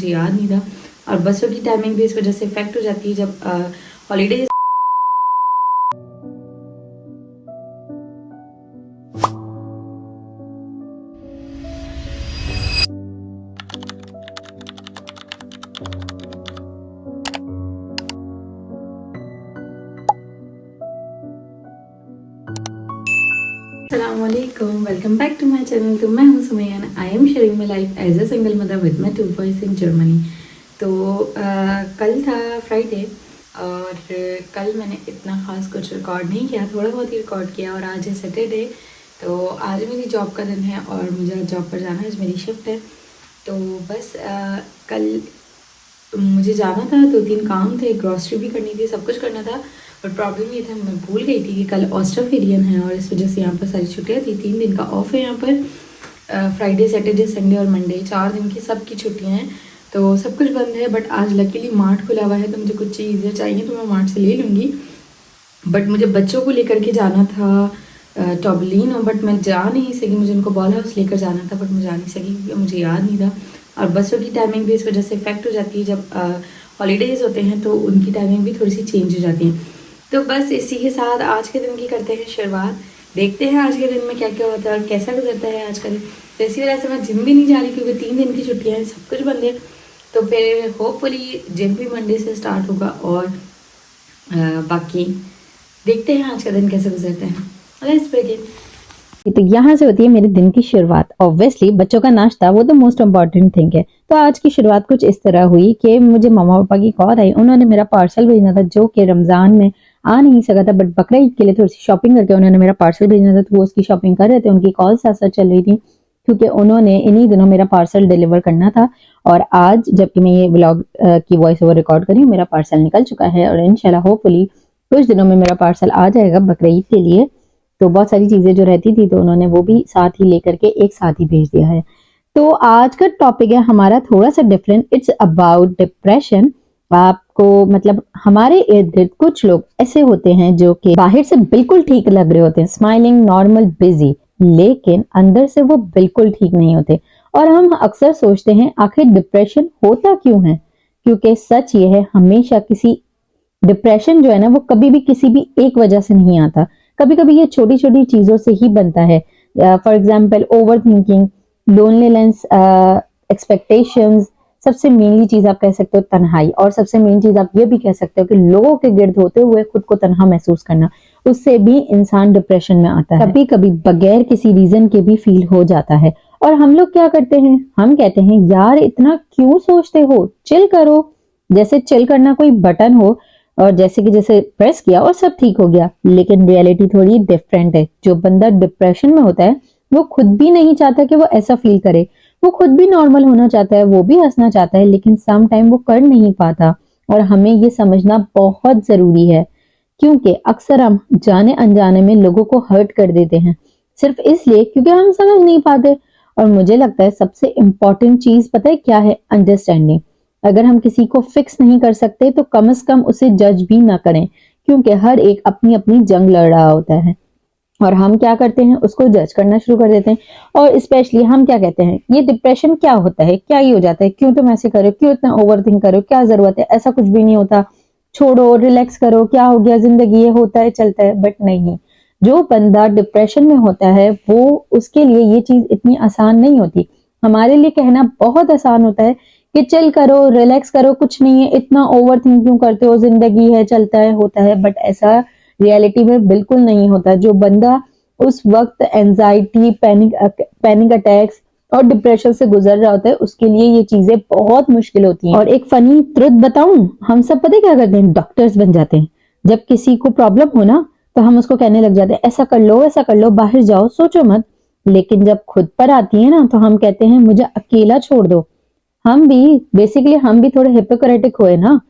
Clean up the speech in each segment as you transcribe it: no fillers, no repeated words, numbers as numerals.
मुझे याद नहीं था। और बसों की टाइमिंग भी इस वजह से इफेक्ट हो जाती है जब हॉलीडेज। अस्सलामुअलैकुम, welcome back to my channel. तो मैं हूँ Sumaiya and I am sharing my life as a single mother with my 2 boys in Germany. तो कल था फ्राइडे और कल मैंने इतना ख़ास कुछ रिकॉर्ड नहीं किया, थोड़ा बहुत ही रिकॉर्ड किया। और आज है सैटरडे, तो आज मेरी जॉब का दिन है और मुझे जॉब पर जाना है, आज मेरी शिफ्ट है। तो बस कल मुझे जाना था, 2-3 काम थे, ग्रॉसरी भी करनी थी, सब कुछ करना था। बट प्रॉब्लम ये था, मैं भूल गई थी कि कल ऑस्ट्रेलियन है और इस वजह से यहाँ पर सारी छुट्टियाँ थी। 3 दिन का ऑफ है यहाँ पर, फ्राइडे सैटरडे संडे और मंडे, 4 दिन की सबकी छुट्टियाँ हैं। तो सब कुछ बंद है। बट आज लकीली मार्ट खुला हुआ है, तो मुझे कुछ चीज़ें चाहिए तो मैं मार्ट से ले लूँगी। बट मुझे बच्चों को लेकर के जाना था टॉबलिनो, बट मैं जा नहीं सकी। मुझे उनको बॉल हाउस लेकर जाना था बट मैं जा नहीं सकी क्योंकि मुझे याद नहीं था। और बसों की टाइमिंग भी इस वजह से इफेक्ट हो जाती है जब हॉलीडेज़ होते हैं, तो उनकी टाइमिंग भी थोड़ी सी चेंज हो जाती है। तो बस इसी के साथ आज के दिन की करते हैं शुरुआत। देखते हैं आज के दिन में क्या क्या होता है और कैसा गुजरता है आज का दिन। तो इसी वजह से मैं जिम भी नहीं जा रही क्योंकि 3 दिन की छुट्टियाँ हैं, सब कुछ बंद है। तो फिर होपफुली जिम भी मंडे से स्टार्ट होगा और बाकी देखते हैं आज का दिन कैसे गुजरता है। Let's begin. तो यहाँ से होती है मेरे दिन की शुरुआत। ऑब्वियसली बच्चों का नाश्ता वो तो मोस्ट इम्पॉर्टेंट थिंग है। तो आज की शुरुआत कुछ इस तरह हुई कि मुझे मामा पापा की कॉल आई। उन्होंने मेरा पार्सल भेजना था जो कि रमजान में आ नहीं सका था, बट बकरा ईद के लिए थोड़ी सी शॉपिंग करके उन्होंने मेरा पार्सल भेजना था, तो वो उसकी शॉपिंग कर रहे थे। उनकी कॉल साथ साथ चल रही थी क्योंकि उन्होंने इन्हीं दिनों मेरा पार्सल डिलीवर करना था। और आज जबकि मैं ये व्लॉग की वॉइस ओवर रिकॉर्ड कर रही हूँ, मेरा पार्सल निकल चुका है और इंशाल्लाह होपफुली कुछ दिनों में मेरा पार्सल आ जाएगा बकरा ईद के लिए। तो बहुत सारी चीजें जो रहती थी तो उन्होंने वो भी साथ ही लेकर के एक साथ ही भेज दिया है। तो आज का टॉपिक है हमारा थोड़ा सा डिफरेंट। It's about depression. आपको मतलब हमारे इर्द गिर्द कुछ लोग ऐसे होते हैं जो कि बाहर से बिल्कुल ठीक लग रहे होते हैं, स्माइलिंग, नॉर्मल, बिजी, लेकिन अंदर से वो बिल्कुल ठीक नहीं होते। और हम अक्सर सोचते हैं आखिर डिप्रेशन होता क्यों है, क्योंकि सच ये है हमेशा किसी डिप्रेशन जो है ना वो कभी भी किसी भी एक वजह से नहीं आता। कभी कभी ये छोटी छोटी चीजों से ही बनता है। For example over thinking, loneliness, expectations, सबसे मेनली चीज आप कह सकते हो तन्हाई, और सबसे मेन चीज आप ये भी कह सकते हो कि लोगों के गिर्द होते हुए खुद को तन्हा महसूस करना, उससे भी इंसान डिप्रेशन में आता है। कभी कभी बगैर किसी रीजन के भी फील हो जाता है। और हम लोग क्या करते हैं, हम कहते हैं यार इतना क्यों सोचते हो, चिल करो। जैसे चिल करना कोई बटन हो और जैसे कि जैसे प्रेस किया और सब ठीक हो गया। लेकिन रियलिटी थोड़ी डिफरेंट है। जो बंदा डिप्रेशन में होता है वो खुद भी नहीं चाहता कि वो ऐसा फील करे। वो खुद भी नॉर्मल होना चाहता है, वो भी हंसना चाहता है, लेकिन सम टाइम वो कर नहीं पाता। और हमें ये समझना बहुत जरूरी है क्योंकि अक्सर हम जाने अनजाने में लोगों को हर्ट कर देते हैं सिर्फ इसलिए क्योंकि हम समझ नहीं पाते। और मुझे लगता है सबसे इंपॉर्टेंट चीज पता है क्या है, अंडरस्टैंडिंग। अगर हम किसी को फिक्स नहीं कर सकते तो कम से कम उसे जज भी ना करें, क्योंकि हर एक अपनी अपनी जंग लड़ रहा होता है। और हम क्या करते हैं, उसको जज करना शुरू कर देते हैं। और स्पेशली हम क्या कहते हैं, ये डिप्रेशन क्या होता है, क्या ही हो जाता है, क्यों तुम ऐसे करो, क्यों इतना ओवर थिंक करो, क्या जरूरत है, ऐसा कुछ भी नहीं होता, छोड़ो, रिलैक्स करो, क्या हो गया, जिंदगी ये होता है चलता है। बट नहीं, जो बंदा डिप्रेशन में होता है वो उसके लिए ये चीज इतनी आसान नहीं होती। हमारे लिए कहना बहुत आसान होता है कि चिल करो, रिलैक्स करो, कुछ नहीं है, इतना ओवर थिंक क्यों करते हो, जिंदगी है, चलता है, होता है। बट ऐसा रियलिटी में बिल्कुल नहीं होता। जो बंदा उस वक्त एंजाइटी, पैनिक अटैक्स और डिप्रेशन से गुजर रहा होता है उसके लिए ये चीजें बहुत मुश्किल होती हैं। और एक फनी ट्रुथ बताऊं, हम सब पता है क्या करते हैं, डॉक्टर्स बन जाते हैं। जब किसी को प्रॉब्लम हो ना तो हम उसको कहने लग जाते हैं ऐसा कर लो, ऐसा कर लो, बाहर जाओ, सोचो मत। लेकिन जब खुद पर आती है ना तो हम कहते हैं मुझे अकेला छोड़ दो। हम भी थोड़े हिपोक्रेटिक हुए ना,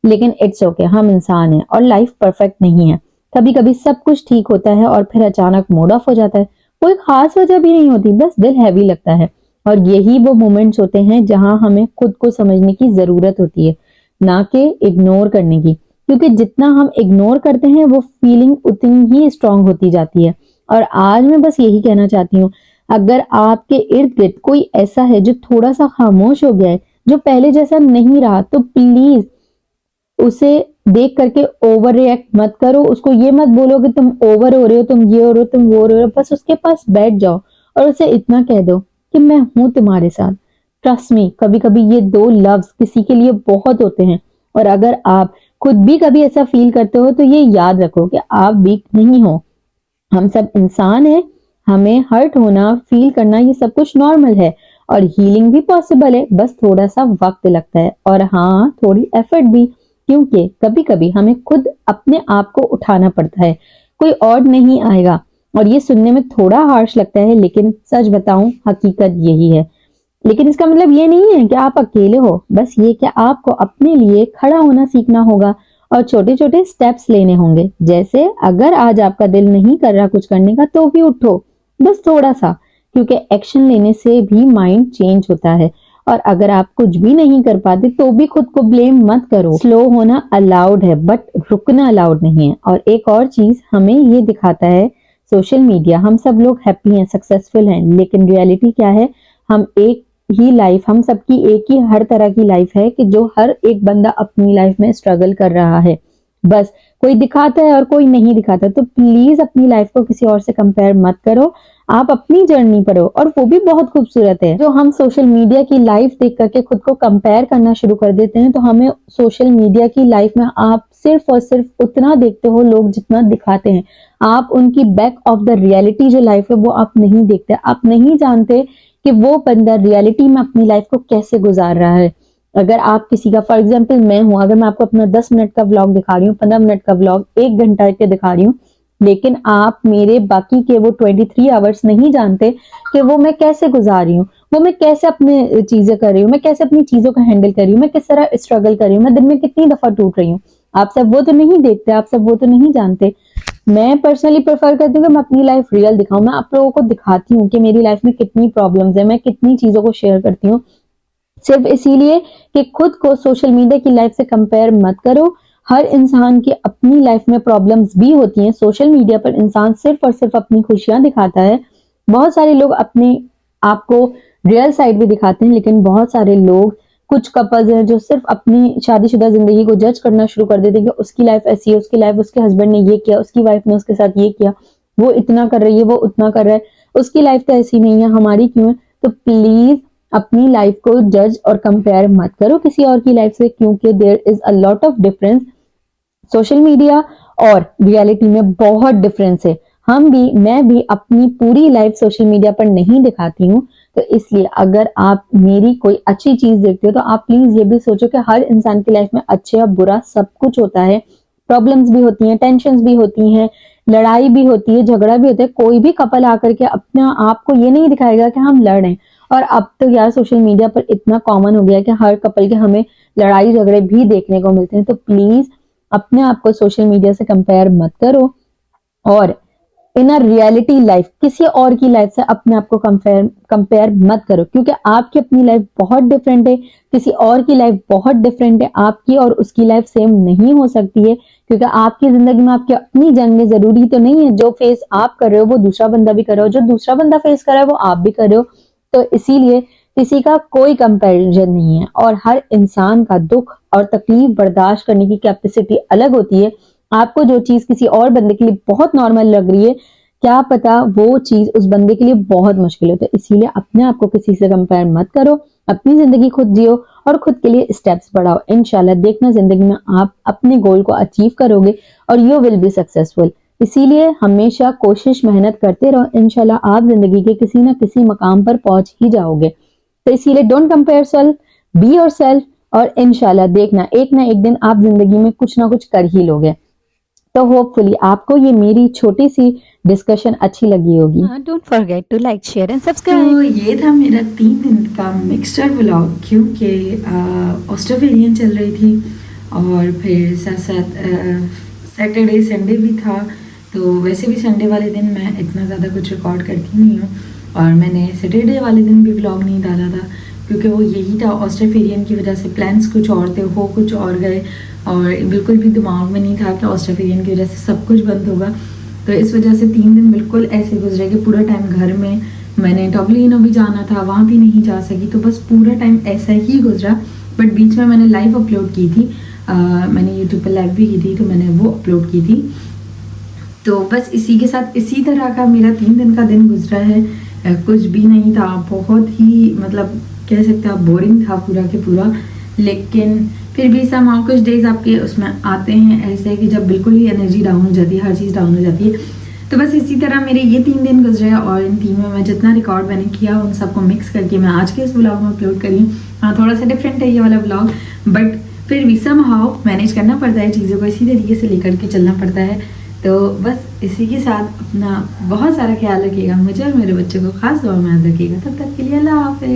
लेकिन इट्स ओके, हम इंसान हैं और लाइफ परफेक्ट नहीं है। कभी कभी सब कुछ ठीक होता है और फिर अचानक मूड ऑफ हो जाता है। कोई खास वजह भी नहीं होती, बस दिल हैवी लगता है। और यही वो मोमेंट्स होते हैं जहां हमें खुद को समझने की जरूरत होती है, ना कि इग्नोर करने की। क्योंकि जितना हम इग्नोर करते हैं वो फीलिंग उतनी ही स्ट्रांग होती जाती है। और आज मैं बस यही कहना चाहती हूँ, अगर आपके इर्द गिर्द कोई ऐसा है जो थोड़ा सा खामोश हो गया है, जो पहले जैसा नहीं रहा, तो प्लीज उसे देख करके ओवर रिएक्ट मत करो। उसको ये मत बोलो कि तुम ओवर हो रहे हो, तुम ये हो रहे हो, तुम वो हो रहे हो। बस उसके पास बैठ जाओ और उसे इतना कह दो कि मैं हूं तुम्हारे साथ। ट्रस्ट मी, कभी कभी ये दो लफ्ज किसी के लिए बहुत होते हैं। और अगर आप खुद भी कभी ऐसा फील करते हो तो ये याद रखो कि आप वीक नहीं हो। हम सब इंसान हैं, हमें हर्ट होना, फील करना, ये सब कुछ नॉर्मल है और हीलिंग भी पॉसिबल है। बस थोड़ा सा वक्त लगता है और हाँ, थोड़ी एफर्ट भी, क्योंकि कभी कभी हमें खुद अपने आप को उठाना पड़ता है, कोई और नहीं आएगा। और ये सुनने में थोड़ा हार्श लगता है, लेकिन सच बताऊं, हकीकत यही है। लेकिन इसका मतलब ये नहीं है कि आप अकेले हो, बस ये कि आपको अपने लिए खड़ा होना सीखना होगा और छोटे छोटे स्टेप्स लेने होंगे। जैसे अगर आज आपका दिल नहीं कर रहा कुछ करने का, तो भी उठो, बस थोड़ा सा, क्योंकि एक्शन लेने से भी माइंड चेंज होता है। और अगर आप कुछ भी नहीं कर पाते तो भी खुद को ब्लेम मत करो। स्लो होना अलाउड है, बट रुकना अलाउड नहीं है। और एक और चीज हमें ये दिखाता है सोशल मीडिया, हम सब लोग हैप्पी हैं, सक्सेसफुल हैं, लेकिन रियलिटी क्या है? हम एक ही लाइफ, हम सबकी एक ही हर तरह की लाइफ है कि जो हर एक बंदा अपनी लाइफ में स्ट्रगल कर रहा है। बस कोई दिखाता है और कोई नहीं दिखाता। तो प्लीज अपनी लाइफ को किसी और से कंपेयर मत करो, आप अपनी जर्नी पर हो और वो भी बहुत खूबसूरत है। जो हम सोशल मीडिया की लाइफ देख करके खुद को कंपेयर करना शुरू कर देते हैं, तो हमें सोशल मीडिया की लाइफ में आप सिर्फ और सिर्फ उतना देखते हो लोग जितना दिखाते हैं। आप उनकी बैक ऑफ द रियलिटी जो लाइफ है वो आप नहीं देखते। आप नहीं जानते कि वो बंदा रियलिटी में अपनी लाइफ को कैसे गुजार रहा है। अगर आप किसी का, फॉर एग्जाम्पल मैं हूं, अगर मैं आपको अपना 10 मिनट का व्लॉग दिखा रही हूँ, 15 मिनट का व्लॉग, 1 घंटा के दिखा रही हूँ, लेकिन आप मेरे बाकी के वो 23 आवर्स नहीं जानते कि वो मैं कैसे गुजार रही हूँ, वो मैं कैसे अपनी चीजें कर रही हूँ, मैं कैसे अपनी चीजों को हैंडल कर रही हूँ, मैं किस तरह स्ट्रगल कर रही हूँ, मैं दिन में कितनी दफा टूट रही हूँ। आप सब वो तो नहीं देखते, आप सब वो तो नहीं जानते। मैं पर्सनली प्रेफर करती हूँ कि मैं अपनी लाइफ रियल दिखाऊं। मैं आप लोगों को दिखाती हूँ कि मेरी लाइफ में कितनी प्रॉब्लम्स है, मैं कितनी चीजों को शेयर करती हूँ, सिर्फ इसीलिए कि खुद को सोशल मीडिया की लाइफ से कंपेयर मत करो। हर इंसान की अपनी लाइफ में प्रॉब्लम्स भी होती हैं। सोशल मीडिया पर इंसान सिर्फ और सिर्फ अपनी खुशियां दिखाता है। बहुत सारे लोग अपने आप को रियल साइड भी दिखाते हैं, लेकिन बहुत सारे लोग, कुछ कपल्स हैं जो सिर्फ अपनी शादीशुदा जिंदगी को जज करना शुरू कर देते हैं कि उसकी लाइफ ऐसी है, उसकी लाइफ, उसके हस्बैंड ने ये किया, उसकी वाइफ ने उसके साथ ये किया, वो इतना कर रही है, वो उतना कर रहा है, उसकी लाइफ तो ऐसी नहीं है, हमारी क्यों है? तो प्लीज अपनी लाइफ को जज और कंपेयर मत करो किसी और की लाइफ से, क्योंकि there is a lot of difference. Social media और रियलिटी में बहुत डिफरेंस है। मैं भी अपनी पूरी लाइफ सोशल मीडिया पर नहीं दिखाती हूँ। तो इसलिए अगर आप मेरी कोई अच्छी चीज देखते हो तो आप प्लीज ये भी सोचो कि हर इंसान की लाइफ में अच्छे और बुरा सब कुछ होता है। प्रॉब्लम्स भी होती हैं, टेंशन्स भी होती हैं, लड़ाई भी होती है, झगड़ा भी होता है। कोई भी कपल आकर के अपना आप को ये नहीं दिखाएगा कि हम लड़ रहे हैं। और अब तो यार सोशल मीडिया पर इतना कॉमन हो गया कि हर कपल के हमें लड़ाई झगड़े भी देखने को मिलते हैं। तो प्लीज अपने आप को सोशल मीडिया से कंपेयर मत करो और इन अ रियलिटी लाइफ किसी और की लाइफ से अपने आप को कंपेयर मत करो, क्योंकि आपकी अपनी लाइफ बहुत डिफरेंट है, किसी और की लाइफ बहुत डिफरेंट है। आपकी और उसकी लाइफ सेम नहीं हो सकती है, क्योंकि आपकी जिंदगी में आपकी अपनी जंगें जरूरी तो नहीं है। जो फेस आप कर रहे हो वो दूसरा बंदा भी कर रहा हो, जो दूसरा बंदा फेस कर रहा है वो आप भी कर रहे हो। तो इसीलिए किसी का कोई कंपैरिजन नहीं है और हर इंसान का दुख और तकलीफ बर्दाश्त करने की कैपेसिटी अलग होती है। आपको जो चीज किसी और बंदे के लिए बहुत नॉर्मल लग रही है, क्या पता वो चीज उस बंदे के लिए बहुत मुश्किल हो। तो इसीलिए अपने आप को किसी से कंपेयर मत करो, अपनी जिंदगी खुद जियो और खुद के लिए स्टेप्स बढ़ाओ। इंशाल्लाह देखना जिंदगी में आप अपने गोल को अचीव करोगे और यू विल बी सक्सेसफुल। इसीलिए हमेशा कोशिश मेहनत करते रहो, इंशाल्लाह आप जिंदगी के किसी ना किसी मकाम पर पहुंच ही जाओगे। तो इसीलिए don't compare self, be yourself, और इंशाल्लाह देखना एक ना एक दिन आप जिंदगी में कुछ ना कुछ कर ही लोगे। तो होपफुली आपको ये मेरी छोटी सी डिस्कशन अच्छी लगी होगी। Don't forget to like, share and तो सब्सक्राइब। ये था मेरा 3 दिन का मिक्सचर व्लॉग, क्योंकि ऑस्ट्रेलियन चल रही थी और फिर साथ साथ सैटरडे संडे भी था। तो वैसे भी संडे वाले दिन मैं इतना ज़्यादा कुछ रिकॉर्ड करती नहीं हूँ और मैंने सैटरडे वाले दिन भी व्लॉग नहीं डाला था, क्योंकि वो यही था, ऑस्ट्रेलियन की वजह से प्लान्स कुछ और थे, हो कुछ और गए और बिल्कुल भी दिमाग में नहीं था कि ऑस्ट्रेलियन की वजह से सब कुछ बंद होगा। तो इस वजह से 3 दिन बिल्कुल ऐसे गुजरे कि पूरा टाइम घर में मैंने टॉबलिनो भी जाना था, वहाँ भी नहीं जा सकी, तो बस पूरा टाइम ऐसा ही गुजरा। बट बीच में मैंने लाइव अपलोड की थी, मैंने यूट्यूब पर लाइव भी की थी, तो मैंने वो अपलोड की थी। तो बस इसी के साथ इसी तरह का मेरा 3 दिन का दिन गुजरा है। कुछ भी नहीं था, बहुत ही मतलब कह सकते हैं बोरिंग था पूरा के पूरा। लेकिन फिर भी समाउ कुछ डेज आपके उसमें आते हैं ऐसे कि जब बिल्कुल ही एनर्जी डाउन हो जाती है, हर चीज़ डाउन हो जाती है। तो बस इसी तरह मेरे ये 3 दिन गुजरे और इन 3 में मैं जितना रिकॉर्ड मैंने किया उन सबको मिक्स करके मैं आज के इस व्लॉग में अपलोड करी। हाँ, थोड़ा सा डिफरेंट है ये वाला व्लॉग, बट फिर भी समहाउ मैनेज करना पड़ता है, चीज़ों को इसी तरीके से लेकर के चलना पड़ता है। तो बस इसी के साथ अपना बहुत सारा ख्याल रखिएगा, मुझे और मेरे बच्चों को खास दुआ में याद रखिएगा। तब तक के लिए अल्लाह हाफ़िज़।